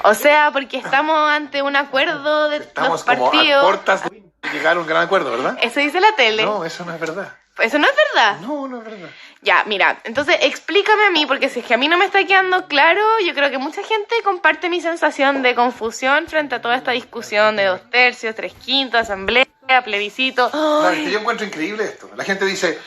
O sea, porque estamos ante un acuerdo de Estamos los como a partidos. portas de llegar a un gran acuerdo, ¿verdad? Eso dice la tele. No, eso no es verdad. Eso no es verdad. No, no es verdad. Ya, mira, entonces explícame a mí, porque si es que a mí no me está quedando claro, yo creo que mucha gente comparte mi sensación de confusión frente a toda esta discusión de 2/3, 3/5, asamblea, plebiscito. No, es que yo encuentro increíble esto. La gente dice,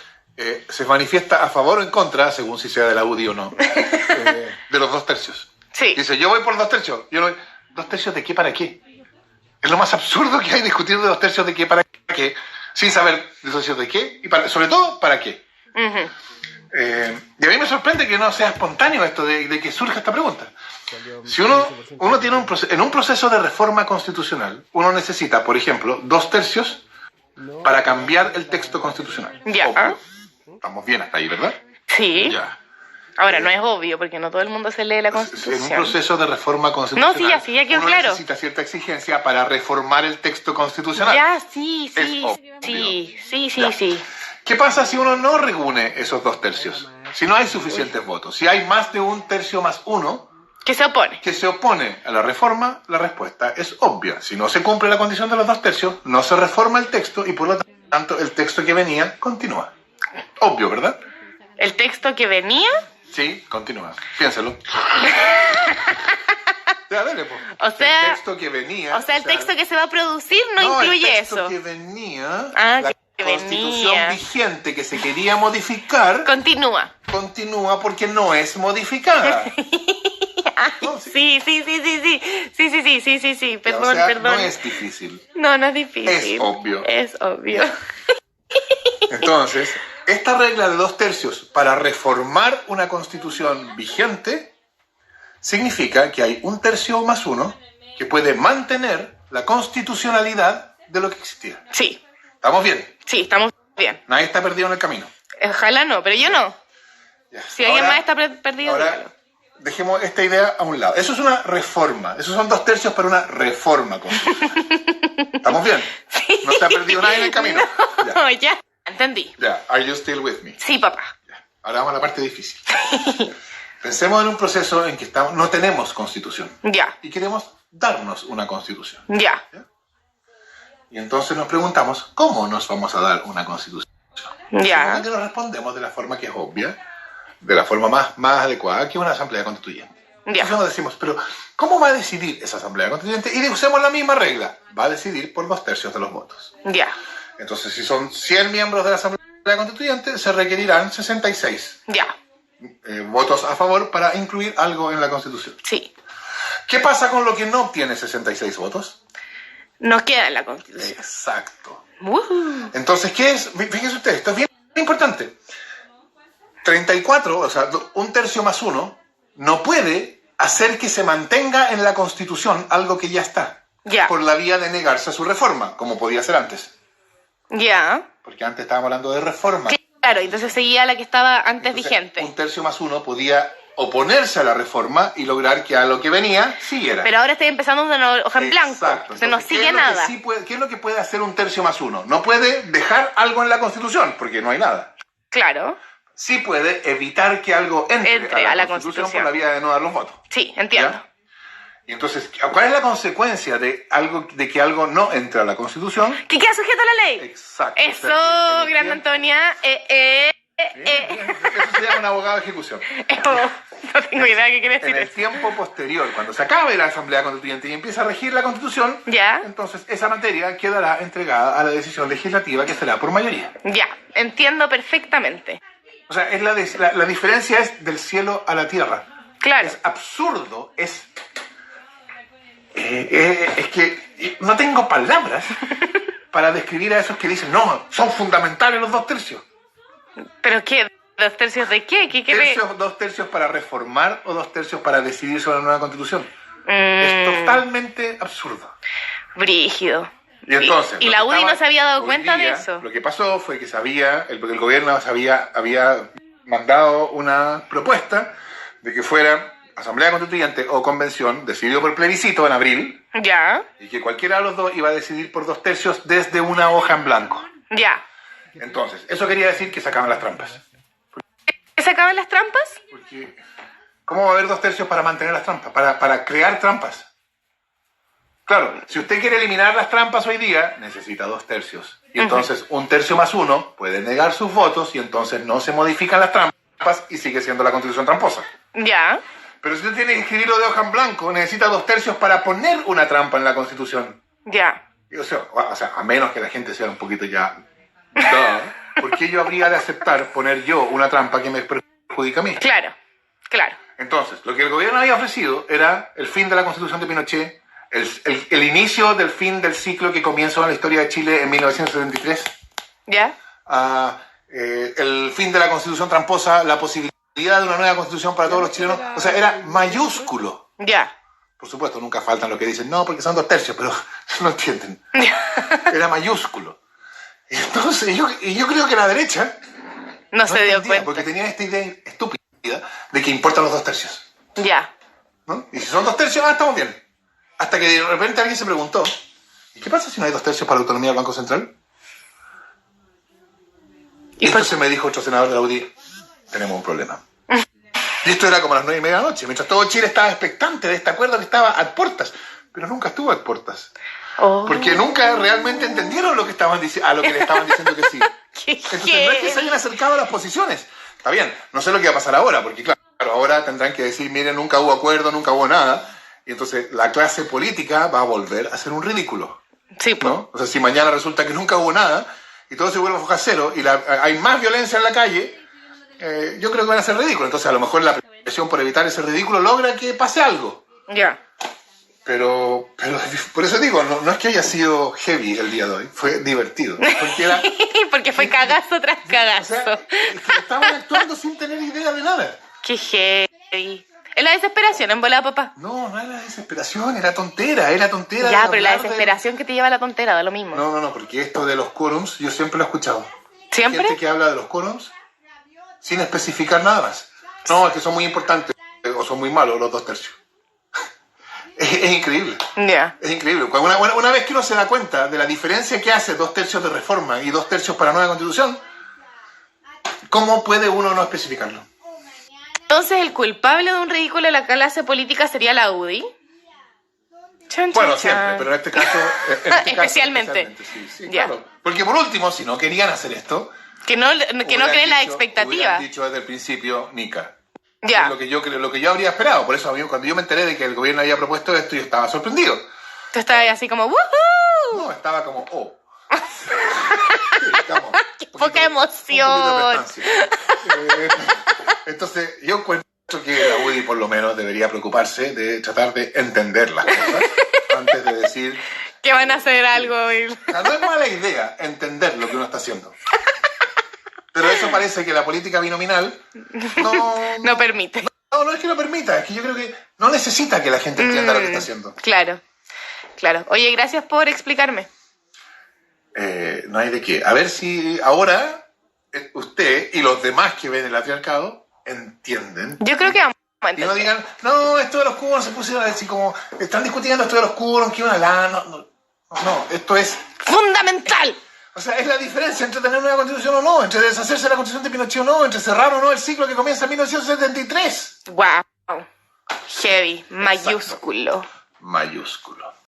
se manifiesta a favor o en contra, según si sea de la UDI o no, de los 2/3. Sí. Dice, yo voy por 2/3. Yo no, ¿2/3 de qué para qué? Es lo más absurdo que hay discutir de 2/3 de qué para qué, sin saber de 2/3 de qué y sobre todo para qué. Uh-huh. Y a mí me sorprende que no sea espontáneo esto de que surja esta pregunta. Si uno tiene en un proceso de reforma constitucional, uno necesita, por ejemplo, 2/3 para cambiar el texto constitucional. Ya. Obvio. Estamos bien hasta ahí, ¿verdad? Sí. Ya. Ahora, no es obvio, porque no todo el mundo se lee la Constitución. En un proceso de reforma constitucional, No, sí, ya quedó uno claro. necesita cierta exigencia para reformar el texto constitucional. Ya, sí. Ya. ¿Qué pasa si uno no reúne esos 2/3? Si no hay suficientes votos, si hay más de 1/3 más 1 Que se opone. que se opone a la reforma, la respuesta es obvia. Si no se cumple la condición de los 2/3, no se reforma el texto y por lo tanto el texto que venía continúa. Obvio, ¿verdad? ¿El texto que venía? Sí, continúa. Piénsalo. Ya, dale, po. O sea, el texto que venía. el texto que se va a producir no incluye el texto eso. que venía, Ah, la que constitución venía. vigente que se quería modificar, Continúa. continúa porque no es modificada. No, Sí. Perdón, o sea, perdón. no es difícil. No es difícil. Es obvio. Es obvio. Entonces, esta regla de 2/3 para reformar una constitución vigente significa que hay 1/3 más 1 que puede mantener la constitucionalidad de lo que existía. Sí, ¿Estamos bien? sí, estamos bien. Nadie está perdido en el camino. Ojalá no, pero yo no. Ya. Si alguien más está perdido, Ahora, dígalo. dejemos esta idea a un lado. Eso es una reforma. Esos son 2/3 para una reforma constitucional. ¿Estamos bien? Sí. No se ha perdido nadie en el camino. No, ya. Entendí. Ya. Are you still with me? Sí, papá. Ya. Ahora vamos a la parte difícil. Pensemos en un proceso en que no tenemos constitución Ya, y queremos darnos una constitución. ya. Y entonces nos preguntamos, ¿cómo nos vamos a dar una constitución? Ya. Y que nos respondemos de la forma que es obvia, de la forma más adecuada, que es una asamblea constituyente. Ya. Entonces nos decimos, pero ¿cómo va a decidir esa asamblea constituyente? Y usemos la misma regla, va a decidir por 2/3 de los votos. Ya. Entonces, si son 100 miembros de la asamblea constituyente, se requerirán 66 Ya. votos a favor para incluir algo en la constitución. Sí. ¿Qué pasa con lo que no obtiene 66 votos? Nos queda en la Constitución. Exacto. Uh-huh. Entonces, ¿qué es? Fíjense ustedes, esto es bien importante. 34, o sea, 1/3 más 1, no puede hacer que se mantenga en la Constitución algo que ya está. Ya. Por la vía de negarse a su reforma, como podía ser antes. Ya. Porque antes estábamos hablando de reforma. Claro, entonces seguía la que estaba antes Entonces, vigente. 1/3 más 1 podía oponerse a la reforma y lograr que a lo que venía siguiera. Pero ahora estoy empezando de una hoja en blanco. Exacto. Se nos Entonces, sigue nada. ¿qué es lo que puede hacer 1/3 más 1? No puede dejar algo en la Constitución, porque no hay nada. Claro. Sí puede evitar que algo entre a la Constitución por la vía de no dar los votos. Sí, entiendo. ¿Ya? Y entonces, ¿cuál es la consecuencia de que algo no entre a la Constitución? ¿Que queda sujeto a la ley? Exacto. Eso, O sea, que en el grande tiempo- Antonia. Eso se llama un abogado de ejecución. No tengo idea de qué quiere En decir el eso. tiempo posterior, cuando se acabe la Asamblea Constituyente y empieza a regir la Constitución, Ya. entonces esa materia quedará entregada a la decisión legislativa que será por mayoría. Ya, entiendo perfectamente. O sea, la diferencia es del cielo a la tierra. Claro. Es absurdo, es que no tengo palabras para describir a esos que dicen, no, son fundamentales los 2/3. ¿Pero qué? ¿2/3 de qué? ¿Qué quiere? 2/3 para reformar o 2/3 para decidir sobre la nueva constitución. Es totalmente absurdo. Brígido. Y entonces, Y lo la que UDI estaba no se había dado hoy cuenta de día, eso. Lo que pasó fue que el gobierno había mandado una propuesta de que fuera asamblea constituyente o convención, decidido por plebiscito en abril, Ya, y que cualquiera de los dos iba a decidir por 2/3 desde una hoja en blanco. ya. Entonces, eso quería decir que sacaban las trampas. ¿Se acaban las trampas? Porque ¿Cómo va a haber 2/3 para mantener las trampas? Para crear trampas. Claro, si usted quiere eliminar las trampas hoy día, necesita 2/3. Y entonces 1/3 más 1 puede negar sus votos y entonces no se modifican las trampas y sigue siendo la Constitución tramposa. Ya. Pero si usted tiene que escribirlo de hoja en blanco, necesita 2/3 para poner una trampa en la Constitución. Ya. O sea, a menos que la gente sea un poquito ya... ¿Por qué yo habría de aceptar poner yo una trampa que me perjudica a mí? Claro, claro. Entonces, lo que el gobierno había ofrecido era el fin de la Constitución de Pinochet, el inicio del fin del ciclo que comenzó en la historia de Chile en 1973. ¿Ya? El fin de la Constitución tramposa, la posibilidad de una nueva Constitución para todos los chilenos. O sea, era mayúsculo. Ya. Por supuesto, nunca faltan los que dicen, no, porque son 2/3, pero no entienden. Era mayúsculo. Entonces, yo creo que la derecha no se dio entendía, cuenta. porque tenía esta idea estúpida de que importan los 2/3. Ya. ¿No? Y si son 2/3, estamos bien. Hasta que de repente alguien se preguntó, ¿y qué pasa si no hay 2/3 para la autonomía del Banco Central? Y entonces me dijo otro senador de la UDI, tenemos un problema. Y esto era como a las 9:30 de la noche, mientras todo Chile estaba expectante de este acuerdo que estaba a puertas, pero nunca estuvo a puertas. Oh. Porque nunca realmente entendieron lo que estaban a lo que le estaban diciendo que sí. Entonces no es que se hayan acercado a las posiciones. Está bien, no sé lo que va a pasar ahora, porque claro, ahora tendrán que decir, miren, nunca hubo acuerdo, nunca hubo nada. Y entonces la clase política va a volver a ser un ridículo. Sí, pues. ¿No? O sea, si mañana resulta que nunca hubo nada y todo se vuelve a foja cero y hay más violencia en la calle, yo creo que van a ser ridículos. Entonces a lo mejor la presión por evitar ese ridículo logra que pase algo. Ya. Pero por eso digo, no es que haya sido heavy el día de hoy, fue divertido. Porque fue cagazo tras cagazo. O sea, es que estaban actuando sin tener idea de nada. Qué heavy. Es la desesperación en bola, papá. No era desesperación, era tontera. Ya, pero la desesperación que te lleva a la tontera, da lo mismo. No, porque esto de los quórums, yo siempre lo he escuchado. ¿Siempre? Hay gente que habla de los quórums sin especificar nada más. No, es que son muy importantes o son muy malos los 2/3. Es increíble. Ya. Es increíble. Una vez que uno se da cuenta de la diferencia que hace 2/3 de reforma y 2/3 para nueva constitución, ¿cómo puede uno no especificarlo? Entonces, el culpable de un ridículo de la clase política sería la UDI. Bueno, siempre, pero en este caso... Especialmente. Sí, claro. Porque por último, si no querían hacer esto... Que no creen la expectativa. Hubieran dicho desde el principio, Nica. Ya. Es lo que yo habría esperado. Por eso, cuando yo me enteré de que el gobierno había propuesto esto, yo estaba sorprendido. Tú estabas así como, ¡woohoo! No, estaba como, oh. ¡Qué poca emoción! Entonces, yo encuentro que la UDI por lo menos debería preocuparse de tratar de entender las cosas antes de decir... Que van a hacer algo. No es mala idea entender lo que uno está haciendo. Pero eso parece que la política binominal no permite. No es que no permita, es que yo creo que no necesita que la gente entienda lo que está haciendo. Claro. Oye, gracias por explicarme. No hay de qué. A ver si ahora usted y los demás que ven el patriarcado entienden. Yo creo que vamos a entender. Y no digan, no, esto de los quórums se pusieron así como, están discutiendo esto de los quórums, que una lana. No, esto es... ¡fundamental! O sea, es la diferencia entre tener una constitución o no, entre deshacerse de la constitución de Pinochet o no, entre cerrar o no el ciclo que comienza en 1973. ¡Wow! Heavy, mayúsculo. Mayúsculo.